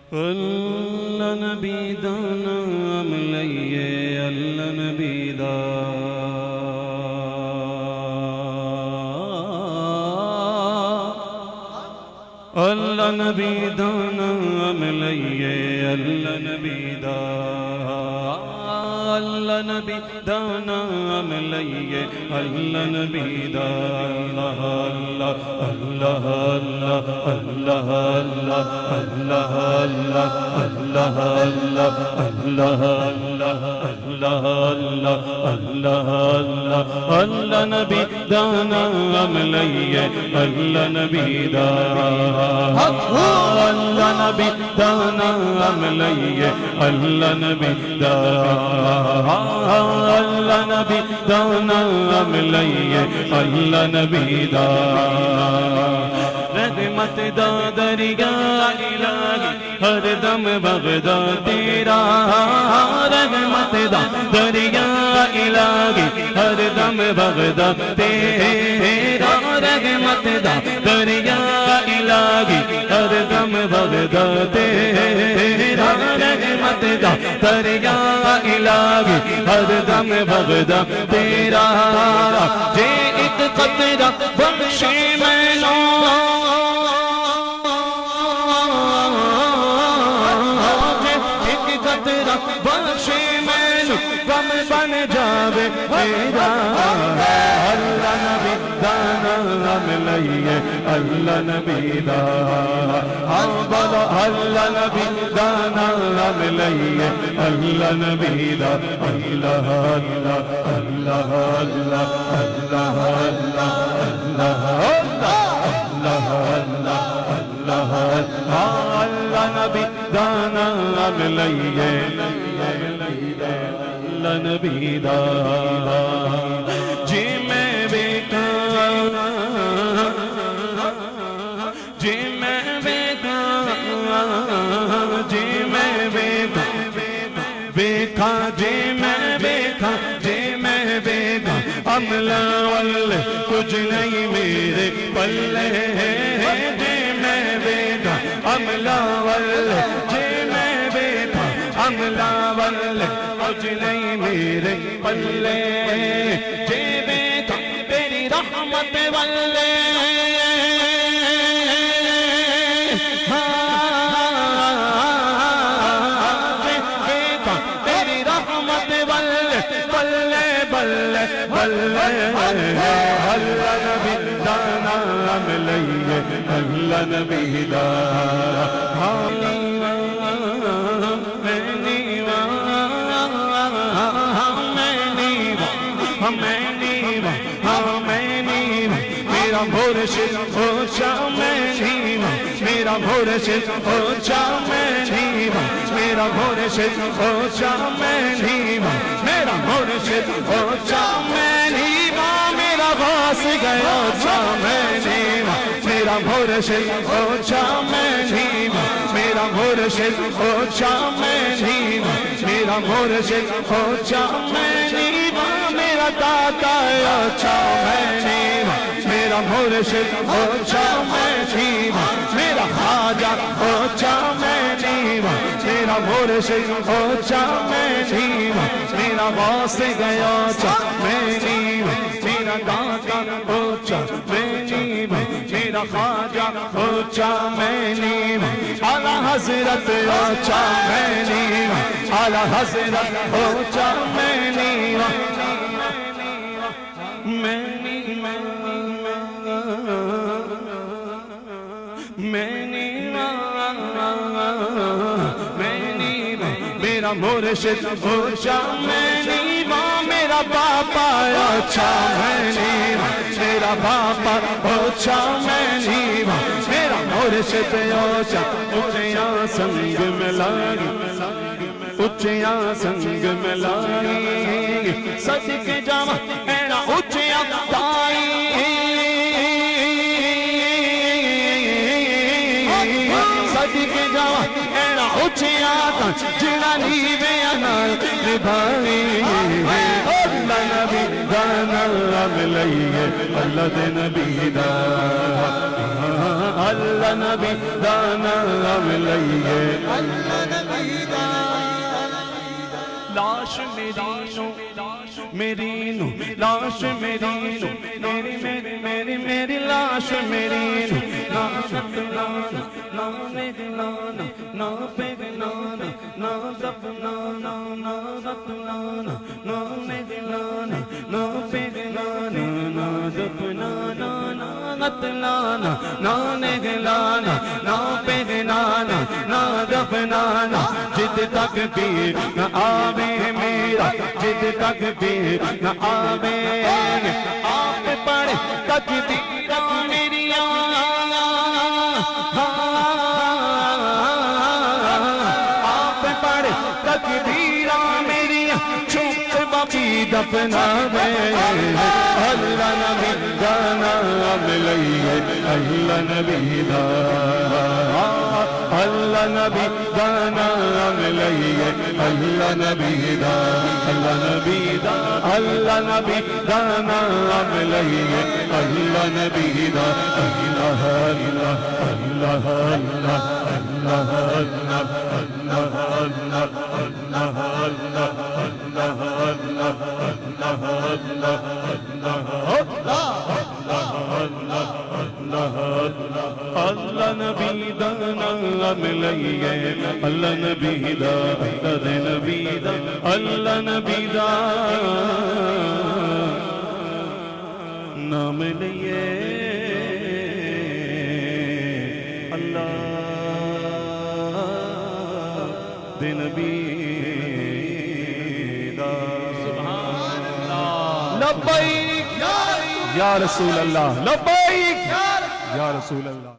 اللہ نبی دا نام لئیے اللہ نبی دا اللہ نبی دا نام لئیے اللہ نبی دا اللہ نبی دا نام لئیے اللہ نبی دا اللہ اللہ اللہ اللہ اللہ اللہ اللہ اللہ اللہ اللہ اللہ نبی دا نام لئیے اللہ نبی دا اللہ نبی دا نام لئیے اللہ نبی دا اللہ نبی دا نام لئیے اللہ نبی دا رحمت دا دریا الہی ہر دم بغدا تیرا رحمت دا دریا الہی ہر دم بغدا تیرا رحمت دا دریا الہی ہر دم بغدا تیرا رحمت دا دریا الہی ہر دم بغدا تیرا جے ایک قطرہ بخشے میں نو بخشے میں غم بن جاوے تیرا اللہ نبی دا نام لئیے اللہ نبی دا بولو اللہ نبی دا نام لئیے اللہ نبی دا اللہ اللہ اللہ اللہ اللہ اللہ اللہ اللہ نبی دا نام لئیے اللہ نبی دا جی میں بیٹا جی میں بیٹا جی میں بیٹا بیٹا جی میں بیٹا جی میں بیٹا عملہ واللہ کچھ نہیں میرے پلے جی میں بیٹا عملہ واللہ جی میں بیٹا عملہ واللہ کچھ نہیں میرے پلے جی بیٹا تیری رحمت واللہ اللہ نبی دا نام لئیے اللہ نبی دا میرا مرشد اونچا میں نیواں میرا مرشد اونچا میں نیواں میرا مرشد اونچا میں نیواں میرا مرشد اونچا میں نیواں میرا غوث گیا اونچا میں نیواں میرا مرشد اونچا میں نیواں میرا مرشد اونچا میں نیواں میرا مرشد اونچا میں نیواں میرا داتا اونچا میں نیواں میرا مرشد اونچا میں نیواں میرا خواجہ اونچا میں نیواں میرا مرشد اونچا میں نیواں میرا غوث گیا اونچا میں نیواں میرا داتا اونچا میں نیواں میرا خواجہ اونچا میں نیواں اعلیٰ حضرت اونچا میں نیواں اعلیٰ حضرت اونچا میں نیواں میرا مرشد اونچا میں نیواں میرا باپا اونچا میں نیواں میرا باپا اونچا میں نیواں میرا مرشد اونچا اونچیاں سنگ ملائی اونچیاں سنگ ملائی صدقے جاواں اینا اونچیاں تائی صدقے جاواں اینا اچھیا تا جڑا نیوے انال نبھائی اللہ نبی دانا ملائیے اللہ دے نبی دا اللہ نبی دانا ملائیے اللہ نبی دا لاش میری نو لاش میری نو میری لاش میری نو نا قتلانا نا نگلانا نا پگلانا نا دفنانا نا قتلانا نا نگلانا نا پگلانا نا دفنانا نا قتلانا نا نگلانا نا پگلانا نا دفنانا جد تک پیر نہ آوے میرا جد تک پیر نہ آوے آپ پڑھ تکبیرہ میری آپ پڑھ تکبیرہ میری چھپ بچی دفناوے اللہ نبی دانا ملائیے اللہ نبی دانا اللہ نبی دانا ملائیے اللہ نبی دانا اللہ نبی دانا اللہ نبی دانا ملائیے اللہ نبی دانا اللہ اللہ اللہ اللہ اللہ اللہ اللہ نبی دانا ملائیے اللہ نبی دانا نبی دانا اللہ نبی دانا ملائیے اللہ دے نبی دانا لبیک یا رسول اللہ لبیک یا رسول اللہ